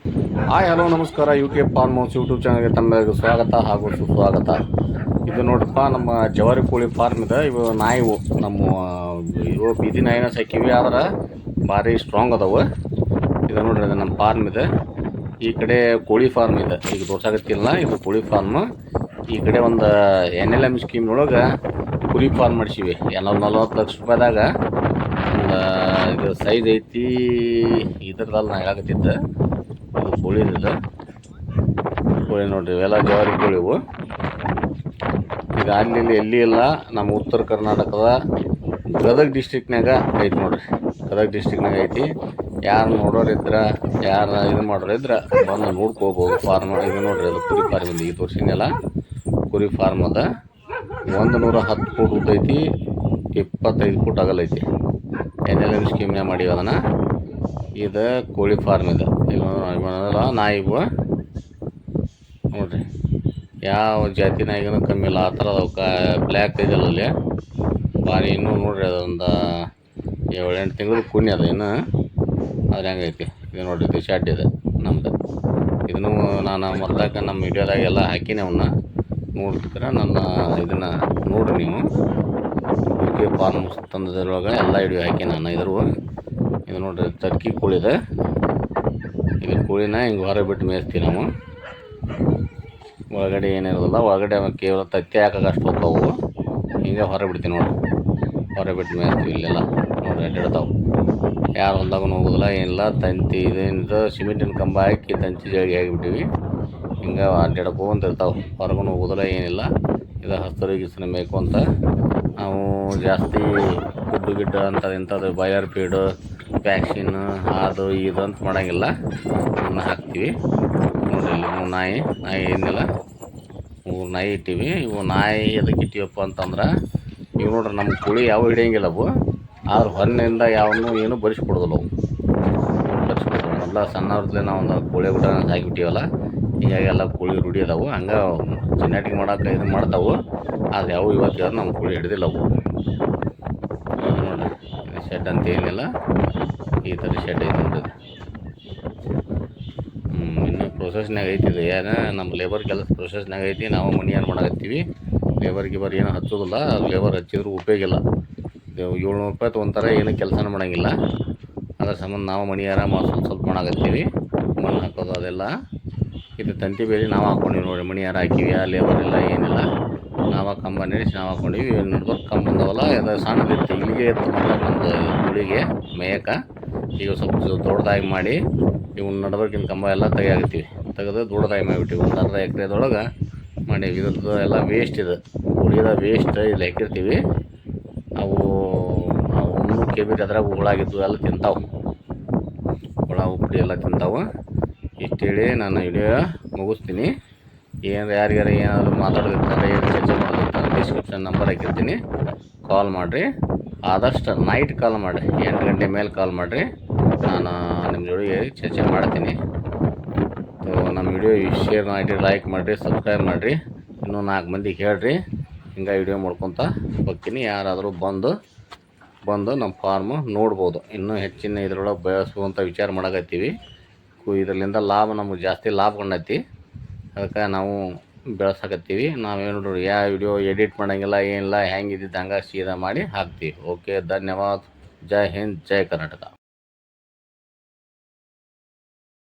Hi hello ನಮಸ್ಕಾರ K farm house YouTube ಚಾನಲ್ಗೆ ತಮ್ಮೆಲ್ಲರಿಗೂ ಸ್ವಾಗತ ಹಾಗೂ ಸುಸ್ವಾಗತ. ಇದು ನೋಡ್ರಪ್ಪ ನಮ್ಮ ಜವಾರಿ ಕೋಳಿ ಫಾರ್ಮ್ ಇದೆ. ಇವು ನಾಯಿವು ನಮ್ಮ ಇವು ಬೀದಿ ನಾಯಿನ ಸಾಕಿವಿ, ಆದ್ರೆ ಭಾರಿ ಸ್ಟ್ರಾಂಗ್ ಅದಾವೆ. ಇದು ನೋಡ್ರಿ ಅದು ನಮ್ಮ ಫಾರ್ಮ್ ಇದೆ. ಈ ಕಡೆ ಕೋಳಿ ಫಾರ್ಮ್ ಇದೆ, ಈಗ ತೋರ್ಸಾಕತ್ತಿಲ್ಲ, ಇದು ಕೋಳಿ ಫಾರ್ಮ್. ಈ ಕಡೆ ಒಂದು NLM ಸ್ಕೀಮ್ನೊಳಗೆ ಕುರಿ ಫಾರ್ಮ್ ಮಾಡಿಸಿವಿ. 40 ಲಕ್ಷ ರೂಪಾಯಿದಾಗ ಒಂದು ಇದು ಸೈಜ್ ಐತಿ. ಇದ್ರದಲ್ಲ ನಾ ಹೇಳಕತ್ತಿದ್ದೆ, ಇದು ಕೋಳಿದಿದೆ. ಕೋಳಿ ನೋಡ್ರಿ, ಇವೆಲ್ಲ ಜವಾರಿ ಕೋಳಿವು. ಈಗ ಅಲ್ಲಿ ಎಲ್ಲಿ ಇಲ್ಲ, ನಮ್ಮ ಉತ್ತರ ಕರ್ನಾಟಕದ ಗದಗ ಡಿಸ್ಟಿಕ್ನಾಗ ಐತಿ ನೋಡ್ರಿ. ಗದಗ ಡಿಸ್ಟಿಕ್ನಾಗ ಐತಿ. ಯಾರು ನೋಡೋರಿದ್ರೆ, ಯಾರು ಇದು ಮಾಡೋರಿದ್ರೆ ಬಂದು ನೋಡ್ಕೋಬೋದು ಫಾರ್ಮ್. ಇದು ನೋಡ್ರಿ, ಅದು ಕುರಿ ಫಾರ್ಮ್ ಇದೆ. ಈ ತೋರಿಸಿನೆಲ್ಲ ಕುರಿ ಫಾರ್ಮ್ ಅದ. 110 ಫೂಟ್ ಉದ್ದ ಐತಿ, 25 ಫೂಟ್ ಅಗಲೈತಿ. NLM ಸ್ಕೀಮ್ನಾಗ ಮಾಡಿ ಅದನ್ನು. ಇದು ಕೋಳಿ ಫಾರ್ಮ್ ಇದೆ. ಈಗ ನಾಯಿಗೂ ನೋಡ್ರಿ, ಯಾವ ಜಾತಿ ನಾಯಿಗೂ ಕಮ್ಮಿ ಇಲ್ಲ. ಆ ಥರ ಅದಕ್ಕೆ ಬ್ಲ್ಯಾಕ್ ಇದೆಯಲ್ಲ ಅಲ್ಲಿ ಭಾರಿ. ಇನ್ನೂ ನೋಡ್ರಿ, ಅದೊಂದು 7-8 ತಿಂಗಳು ಕುನ್ನಿ ಅದು ಇನ್ನು. ಅದ್ರ ಹೆಂಗೈತಿ ಇದು ನೋಡ್ರಿ, ಇದು ಶೆಡ್ ಇದೆ ನಮ್ಮದು. ಇದನ್ನು ನಾನು ಮೊದಲಾಗ ನಮ್ಮ ವಿಡಿಯೋದಾಗ ಎಲ್ಲ ಹಾಕಿನಿ. ಅವನ್ನ ನೋಡ್ತಿದ್ರೆ ನನ್ನ ಇದನ್ನು ನೋಡ್ರಿ ನೀವು. ಕೆ ಫಾರ್ಮ್ ತಂದದ್ರೊಳಗೆ ಎಲ್ಲ ವಿಡಿಯೋ ಹಾಕಿ ನಾನು ಇದ್ರು. ಇದು ನೋಡ್ರಿ, ತರ್ಕಿ ಕೋಳಿ ಇದೆ. ಇದು ಕೋಳಿನ ಹಿಂಗೆ ಹೊರ ಬಿಟ್ಟು ಮೇಯಿಸ್ತೀವಿ ನಾವು. ಒಳಗಡೆ ಏನಿರೋದಿಲ್ಲ, ಒಳಗಡೆ ಕೇವಲ ತತ್ತಿ ಹಾಕಾಗ ಅಷ್ಟು ಹೋಗ್ತಾವು. ಹಿಂಗೆ ಹೊರ ಬಿಡ್ತೀವಿ ನೋಡ್ರಿ, ಹೊರ ಬಿಟ್ಟು ಮೇಯಿಸ್ತೀವಿ. ಇಲ್ಲೆಲ್ಲ ನೋಡ್ರಿ ಅಡ್ಡಾಡ್ತಾವೆ. ಯಾರು ಹೊಲ್ದಾಗೂ ಹೋಗೋದಿಲ್ಲ, ಏನಿಲ್ಲ. ತಂತಿ ಇದೇನಿದೆ, ಸಿಮೆಂಟಿನ ಕಂಬ ಹಾಕಿ ತಂತಿ ಜಾಗಿ ಆಗಿಬಿಟ್ಟಿವಿ. ಹಿಂಗೆ ಅಡ್ಡಾಡ್ಕೊಂತಿರ್ತಾವೆ, ಹೊರಗೂ ಹೋಗೋದಿಲ್ಲ, ಏನಿಲ್ಲ. ಇದು ಹಸ್ತರು ಗಿಸ್ರು ಮೇಯ್ಕೊಂತ ನಾವು ಜಾಸ್ತಿ ಗುಡ್ಡು ಗಿಡ್ಡ ಅಂಥದ್ದು ಇಂಥದ್ದು ಬಾಯರ್ ಫೀಡು, ವ್ಯಾಕ್ಸಿನ್ ಅದು ಇದು ಅಂತ ಮಾಡೋಂಗಿಲ್ಲ. ಅವನ್ನ ಹಾಕ್ತೀವಿ ನೋಡ್ರಿ. ಇಲ್ಲಿ ನಾಯಿ ಏನಿಲ್ಲ, 3 ನಾಯಿ ಇಟ್ಟಿವಿ. ಇವು ನಾಯಿ ಎದಕ್ಕೆ ಇಟ್ಟಿವಪ್ಪ ಅಂತಂದ್ರೆ, ಇವು ನೋಡ್ರಿ ನಮ್ಮ ಕೋಳಿ ಯಾವ ಹಿಡಿಯೋಂಗಿಲ್ಲ ಅವು. ಆದ್ರೆ ಹೊರನಿಂದ ಯಾವನ್ನೂ ಏನು ಬರಿಸ್ಕೊಡೋದಿಲ್ಲ ಅವು. ಮೊದಲ ಸಣ್ಣವ್ರದ್ಲೇ ನಾವು ಒಂದು ಕೋಳಿ ಊಟ ಹಾಕಿಬಿಟ್ಟಿವಲ್ಲ, ಹೀಗಾಗಿ ಎಲ್ಲ ಕೋಳಿ ರೂಢಿ ಅದಾವು. ಹಂಗೆ ಜೆನೆಟಿಕ್ ಮಾಡೋಕೆ ಇದು ಮಾಡ್ತಾವೆ. ಆದರೆ ಯಾವ ಇವತ್ತು ನಮ್ಮ ಕೋಳಿ ಹಿಡ್ದಿಲ್ಲ ಅವು. ನೋಡಿರಿ, ಇದು ಶೆಡ್ ಅಂತ ಏನಿಲ್ಲ, ಈ ಥರ ಶೆಡ್ ಐತೆ ನೋಡಿರಿ. ಇನ್ನೂ ಪ್ರೊಸೆಸ್ನಾಗ ಐತಿ ಇದು. ಏನು ನಮ್ಮ ಲೇಬರ್ ಕೆಲಸ ಪ್ರೊಸೆಸ್ನಾಗ ಐತಿ. ನಾವು ಮನಿ ಏನು ಮಾಡಕತ್ತೀವಿ. ಲೇಬರ್ ಗಿಬರ್ ಏನು ಹಚ್ಚೋದಿಲ್ಲ. ಲೇಬರ್ ಹಚ್ಚಿದ್ರು ಉಪಯೋಗ ಇಲ್ಲ. 700 ರೂಪಾಯಿ ತೊಗೊಂತಾರೆ, ಏನು ಕೆಲಸನ ಮಾಡೋಂಗಿಲ್ಲ. ಅದ್ರ ಸಂಬಂಧ ನಾವು ಮನಿ ಆರಾಮ ಸ್ವಲ್ಪ ಮಾಡಕತ್ತೀವಿ. ಮಣ್ಣು ಹಾಕೋದು ಅದೆಲ್ಲ. ಇದು ತಂತಿ ಬೇಲಿ ನಾವು ಹಾಕ್ಕೊಂಡಿವಿ ನೋಡಿರಿ. ಮನಿ ಯಾರು ಹಾಕಿವಿ, ಆ ಲೇಬರ್ ಇಲ್ಲ, ಏನಿಲ್ಲ. ನಾವು ಕಂಬ ನಡೆಸಿ ನಾವು ಹಾಕ್ಕೊಂಡಿವಿ. ನಡ್ಬೇಕು ಕಂಬ ಬಂದವಲ್ಲ, ಅದು ಸಣ್ಣದಿತ್ತು, ಇಲ್ಲಿಗೆ ಇತ್ತು ಮೊದಲ ನಮ್ಮದು ಕೋಳಿಗೆ ಮೇಯಕ. ಈಗ ಸ್ವಲ್ಪ ದೊಡ್ಡದಾಗಿ ಮಾಡಿ ಇವ್ನ ನಡ್ಬೇಕಿನ ಕಂಬ ಎಲ್ಲ ತೆಗಿಯಾಕತ್ತೀವಿ. ತೆಗೆದು ದೊಡ್ಡದಾಗಿ ಮಾಡಿಬಿಟ್ಟಿವಿ. ಒಂದು ಅರ್ಧ ಎಕರೆದೊಳಗೆ ಮಾಡೀವಿ. ಇದ್ರದ್ದು ಎಲ್ಲ ವೇಸ್ಟ್ ಇದೆ, ಕೋಳಿದ ವೇಸ್ಟ್ ಇಲ್ಲಿ ಹಾಕಿರ್ತೀವಿ. ಅವು ಹುಣ್ಣು ಕೆಬಿರಿ ಅದ್ರಾಗ ಹುಳಾಗಿದ್ದು ಎಲ್ಲ ತಿಂತಾವೆ. ಹುಳ ಉಪ್ಪಡಿ ಎಲ್ಲ ತಿಂತಾವೆ. ಇಷ್ಟೇಳಿ ನಾನು ವಿಡಿಯೋ ಮುಗಿಸ್ತೀನಿ. ಯಾರಿಗಾರ ಏನಾದರೂ ಮಾತಾಡೋದಿರ್ತಾರೆ, ಏನು ಚರ್ಚೆ ಮಾಡೋದಿರ್ತಾರೆ, ಡಿಸ್ಕ್ರಿಪ್ಷನ್ ನಂಬರ್ ಹಾಕಿರ್ತೀನಿ, ಕಾಲ್ ಮಾಡಿರಿ. ಆದಷ್ಟು ನೈಟ್ ಕಾಲ್ ಮಾಡಿರಿ, 8 ಗಂಟೆ ಮೇಲೆ ಕಾಲ್ ಮಾಡಿರಿ. ನಾನು ನಿಮ್ಮ ಜೋಡಿಗೆ ಚರ್ಚೆ ಮಾಡ್ತೀನಿ. ನಮ್ಮ ವಿಡಿಯೋ ಶೇರ್ ಮಾಡಿ, ಲೈಕ್ ಮಾಡಿರಿ, ಸಬ್ಸ್ಕ್ರೈಬ್ ಮಾಡಿರಿ. ಇನ್ನೂ 4 ಮಂದಿಗೆ ಹೇಳ್ರಿ. ಹಿಂಗೆ ವಿಡಿಯೋ ಮಾಡ್ಕೊತ ಹೋಗ್ತೀನಿ. ಯಾರಾದರೂ ಬಂದು ನಮ್ಮ ಫಾರ್ಮು ನೋಡ್ಬೋದು. ಇನ್ನೂ ಹೆಚ್ಚಿನ ಇದ್ರೊಳಗೆ ಬೆಳೆಸುವಂಥ ವಿಚಾರ ಮಾಡಕತ್ತೀವಿ. ಇದರಿಂದ ಲಾಭ, ನಮಗೆ ಜಾಸ್ತಿ ಲಾಭ ಕಂಡೈತಿ. ಅದಕ್ಕೆ ನಾವು ಬೆಳೆಸಕತ್ತೀವಿ. ನಾವೇನು ನೋಡ್ರಿ, ಯಾವ ವಿಡಿಯೋ ಎಡಿಟ್ ಮಾಡೋಂಗಿಲ್ಲ, ಏನಿಲ್ಲ. ಹೆಂಗೆ ಇದ್ದಿದ್ದು ಹಂಗೆ ಸೀದಾ ಮಾಡಿ ಹಾಕ್ತೀವಿ. ಓಕೆ, ಧನ್ಯವಾದ. ಜೈ ಹಿಂದ್, ಜೈ ಕರ್ನಾಟಕ.